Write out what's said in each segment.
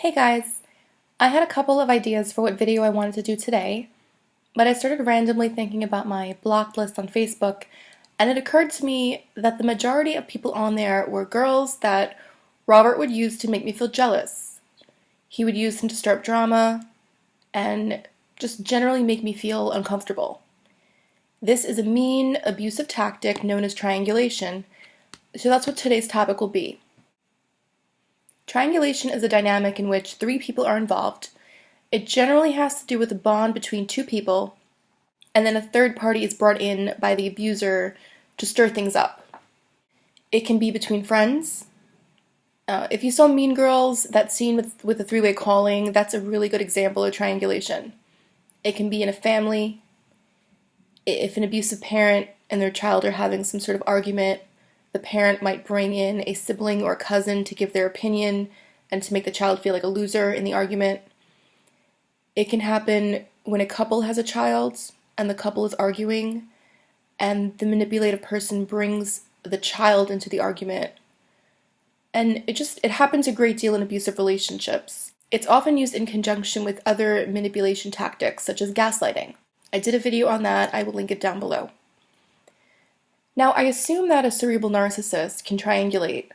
Hey guys, I had a couple of ideas for what video I wanted to do today, but I started randomly thinking about my blocked list on Facebook, and it occurred to me that the majority of people on there were girls that Robert would use to make me feel jealous. He would use them to stir up drama and just generally make me feel uncomfortable. This is a mean, abusive tactic known as triangulation, so that's what today's topic will be. Triangulation is a dynamic in which three people are involved. It generally has to do with a bond between two people, and then a third party is brought in by the abuser to stir things up. It can be between friends. If you saw Mean Girls, that scene with the three-way calling, that's a really good example of triangulation. It can be in a family. If an abusive parent and their child are having some sort of argument, the parent might bring in a sibling or a cousin to give their opinion and to make the child feel like a loser in the argument. It can happen when a couple has a child and the couple is arguing and the manipulative person brings the child into the argument. And it happens a great deal in abusive relationships. It's often used in conjunction with other manipulation tactics such as gaslighting. I did a video on that. I will link it down below. Now, I assume that a cerebral narcissist can triangulate,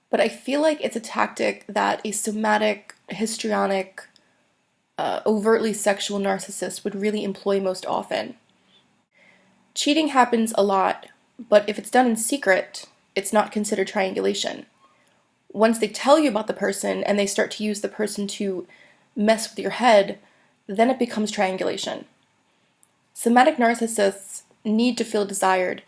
but I feel like it's a tactic that a somatic, histrionic, overtly sexual narcissist would really employ most often. Cheating happens a lot, but if it's done in secret, it's not considered triangulation. Once they tell you about the person and they start to use the person to mess with your head, then it becomes triangulation. Somatic narcissists need to feel desired,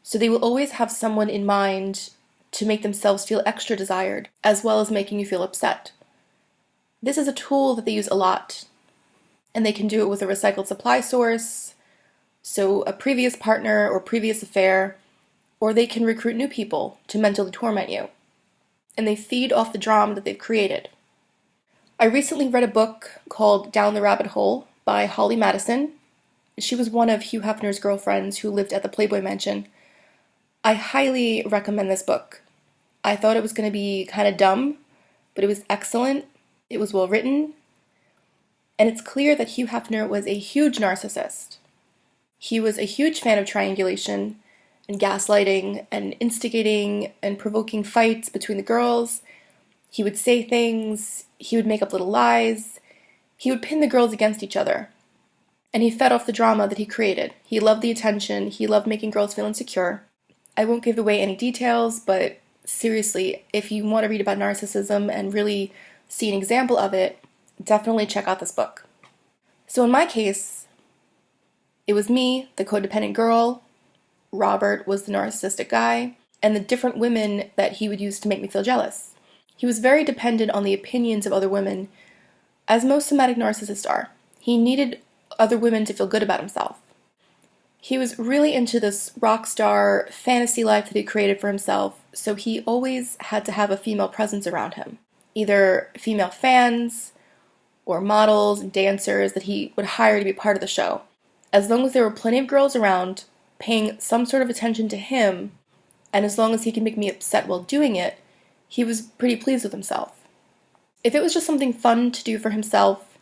so they will always have someone in mind to make themselves feel extra desired, as well as making you feel upset. This is a tool that they use a lot, and they can do it with a recycled supply source, so a previous partner or previous affair, or they can recruit new people to mentally torment you, and they feed off the drama that they've created. I recently read a book called Down the Rabbit Hole by Holly Madison. She was one of Hugh Hefner's girlfriends who lived at the Playboy Mansion. I highly recommend this book. I thought it was going to be kind of dumb, but it was excellent. It was well written. And it's clear that Hugh Hefner was a huge narcissist. He was a huge fan of triangulation and gaslighting and instigating and provoking fights between the girls. He would say things. He would make up little lies. He would pin the girls against each other. And he fed off the drama that he created. He loved the attention. He loved making girls feel insecure. I won't give away any details, but seriously, if you want to read about narcissism and really see an example of it, definitely check out this book. So in my case, it was me, the codependent girl, Robert was the narcissistic guy, and the different women that he would use to make me feel jealous. He was very dependent on the opinions of other women, as most somatic narcissists are. He needed other women to feel good about himself. He was really into this rock star fantasy life that he created for himself, so he always had to have a female presence around him. Either female fans or models and dancers that he would hire to be part of the show. As long as there were plenty of girls around paying some sort of attention to him, and as long as he could make me upset while doing it, he was pretty pleased with himself. If it was just something fun to do for himself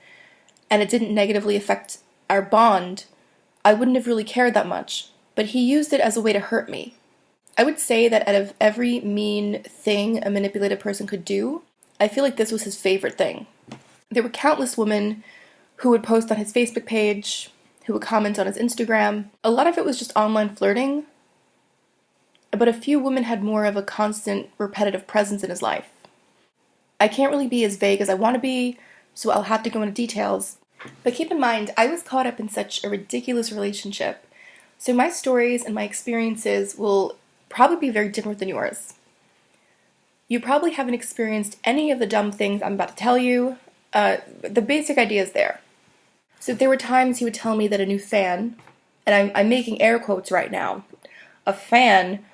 and it didn't negatively affect our bond, I wouldn't have really cared that much, but he used it as a way to hurt me. I would say that out of every mean thing a manipulative person could do, I feel like this was his favorite thing. There were countless women who would post on his Facebook page, who would comment on his Instagram. A lot of it was just online flirting, but a few women had more of a constant, repetitive presence in his life. I can't really be as vague as I want to be, so I'll have to go into details. But keep in mind, I was caught up in such a ridiculous relationship, so my stories and my experiences will probably be very different than yours. You probably haven't experienced any of the dumb things I'm about to tell you. The basic idea is there. So there were times he would tell me that a new fan, and I'm making air quotes right now, a fan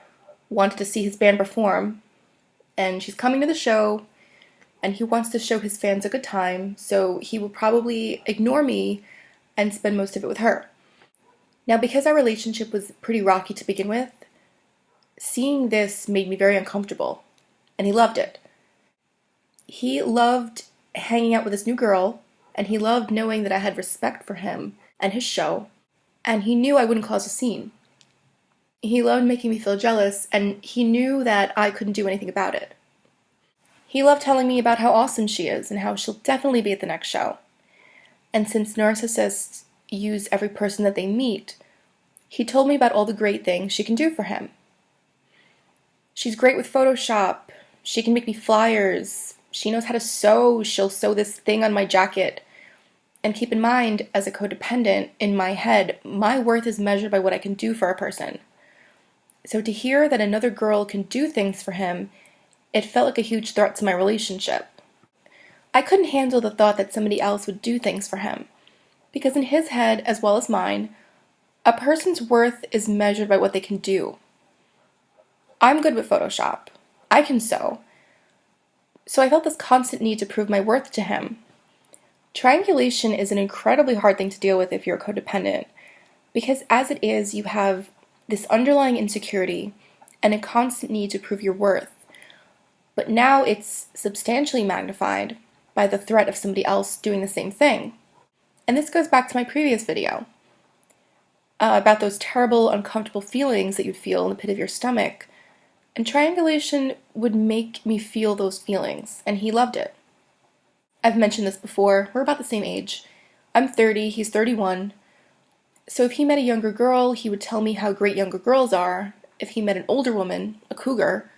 wanted to see his band perform, and she's coming to the show, and he wants to show his fans a good time, so he will probably ignore me and spend most of it with her. Now, because our relationship was pretty rocky to begin with, seeing this made me very uncomfortable, and he loved it. He loved hanging out with this new girl, and he loved knowing that I had respect for him and his show, and he knew I wouldn't cause a scene. He loved making me feel jealous, and he knew that I couldn't do anything about it. He loved telling me about how awesome she is and how she'll definitely be at the next show. And since narcissists use every person that they meet, he told me about all the great things she can do for him. She's great with Photoshop. She can make me flyers. She knows how to sew. She'll sew this thing on my jacket. And keep in mind, as a codependent, in my head, my worth is measured by what I can do for a person. So to hear that another girl can do things for him, it felt like a huge threat to my relationship. I couldn't handle the thought that somebody else would do things for him, because in his head, as well as mine, a person's worth is measured by what they can do. I'm good with Photoshop. I can sew. So I felt this constant need to prove my worth to him. Triangulation is an incredibly hard thing to deal with if you're a codependent, because as it is, you have this underlying insecurity and a constant need to prove your worth. But now it's substantially magnified by the threat of somebody else doing the same thing. And this goes back to my previous video about those terrible, uncomfortable feelings that you'd feel in the pit of your stomach. And triangulation would make me feel those feelings, and he loved it. I've mentioned this before, we're about the same age. I'm 30, he's 31. So if he met a younger girl, he would tell me how great younger girls are. If he met an older woman, a cougar,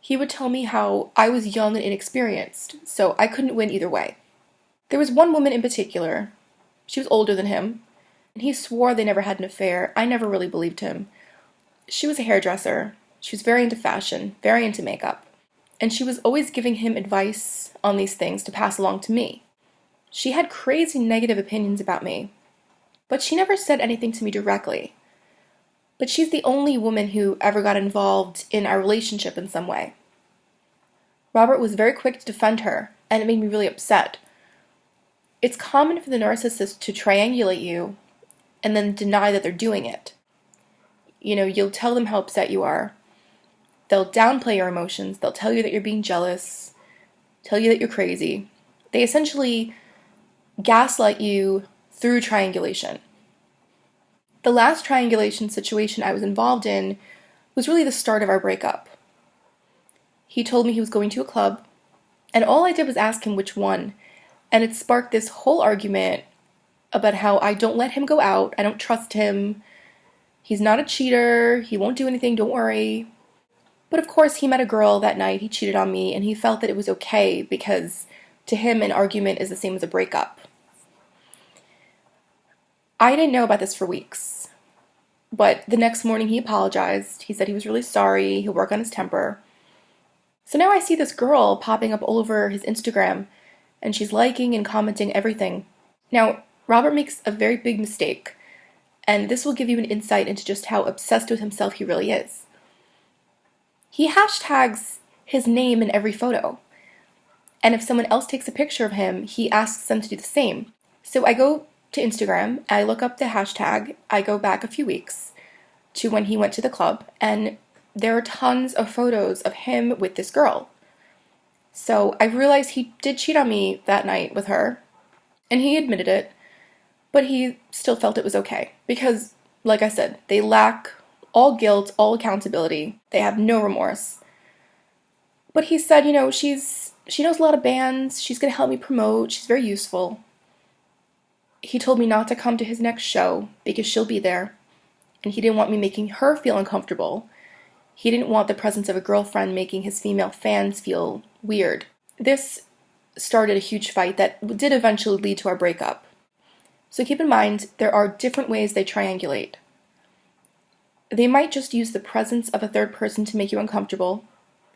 he would tell me how I was young and inexperienced, so I couldn't win either way. There was one woman in particular. She was older than him, and he swore they never had an affair. I never really believed him. She was a hairdresser. She was very into fashion, very into makeup, and she was always giving him advice on these things to pass along to me. She had crazy negative opinions about me, but she never said anything to me directly. But she's the only woman who ever got involved in our relationship in some way. Robert was very quick to defend her, and it made me really upset. It's common for the narcissist to triangulate you and then deny that they're doing it. You know, you'll tell them how upset you are. They'll downplay your emotions. They'll tell you that you're being jealous, tell you that you're crazy. They essentially gaslight you through triangulation. The last triangulation situation I was involved in was really the start of our breakup. He told me he was going to a club, and all I did was ask him which one, and it sparked this whole argument about how I don't let him go out, I don't trust him, he's not a cheater, he won't do anything, don't worry. But of course, he met a girl that night, he cheated on me, and he felt that it was okay because to him, an argument is the same as a breakup. I didn't know about this for weeks, but the next morning he apologized. He said he was really sorry, he'll work on his temper. So now I see this girl popping up all over his Instagram, and she's liking and commenting everything. Now, Robert makes a very big mistake, and this will give you an insight into just how obsessed with himself he really is. He hashtags his name in every photo, and if someone else takes a picture of him, he asks them to do the same. So I go to Instagram, I look up the hashtag, I go back a few weeks to when he went to the club, and there are tons of photos of him with this girl. So I realized he did cheat on me that night with her, and he admitted it, but he still felt it was okay, because, like I said, they lack all guilt, all accountability, they have no remorse. But he said, you know, she knows a lot of bands, she's going to help me promote, she's very useful. He told me not to come to his next show because she'll be there, and he didn't want me making her feel uncomfortable. He didn't want the presence of a girlfriend making his female fans feel weird. This started a huge fight that did eventually lead to our breakup. So keep in mind, there are different ways they triangulate. They might just use the presence of a third person to make you uncomfortable,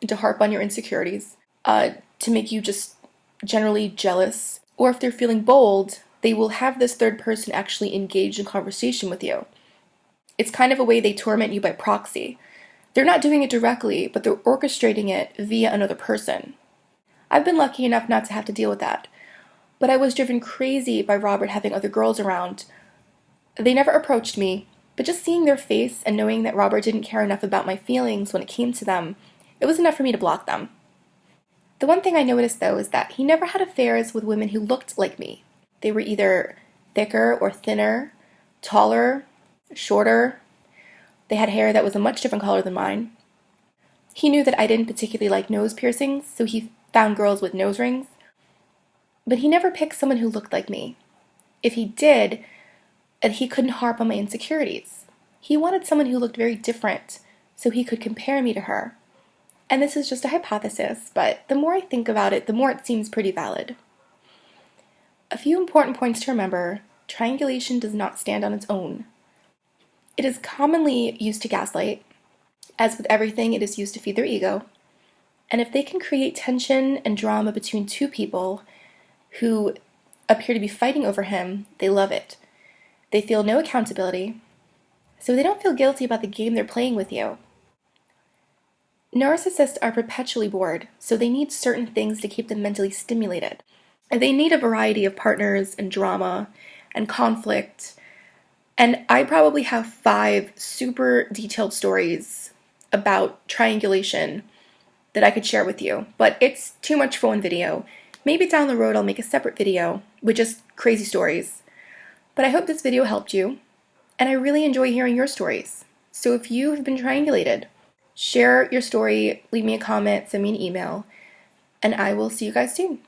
to harp on your insecurities, to make you just generally jealous, or if they're feeling bold, they will have this third person actually engage in conversation with you. It's kind of a way they torment you by proxy. They're not doing it directly, but they're orchestrating it via another person. I've been lucky enough not to have to deal with that, but I was driven crazy by Robert having other girls around. They never approached me, but just seeing their face and knowing that Robert didn't care enough about my feelings when it came to them, it was enough for me to block them. The one thing I noticed, though, is that he never had affairs with women who looked like me. They were either thicker or thinner, taller, shorter. They had hair that was a much different color than mine. He knew that I didn't particularly like nose piercings, so he found girls with nose rings. But he never picked someone who looked like me. If he did, he couldn't harp on my insecurities. He wanted someone who looked very different, so he could compare me to her. And this is just a hypothesis, but the more I think about it, the more it seems pretty valid. A few important points to remember: triangulation does not stand on its own. It is commonly used to gaslight. As with everything, it is used to feed their ego. And if they can create tension and drama between two people who appear to be fighting over him, they love it. They feel no accountability, so they don't feel guilty about the game they're playing with you. Narcissists are perpetually bored, so they need certain things to keep them mentally stimulated. They need a variety of partners and drama and conflict. And I probably have 5 super detailed stories about triangulation that I could share with you, but it's too much for one video. Maybe down the road I'll make a separate video with just crazy stories. But I hope this video helped you, and I really enjoy hearing your stories. So if you have been triangulated, share your story, leave me a comment, send me an email, and I will see you guys soon.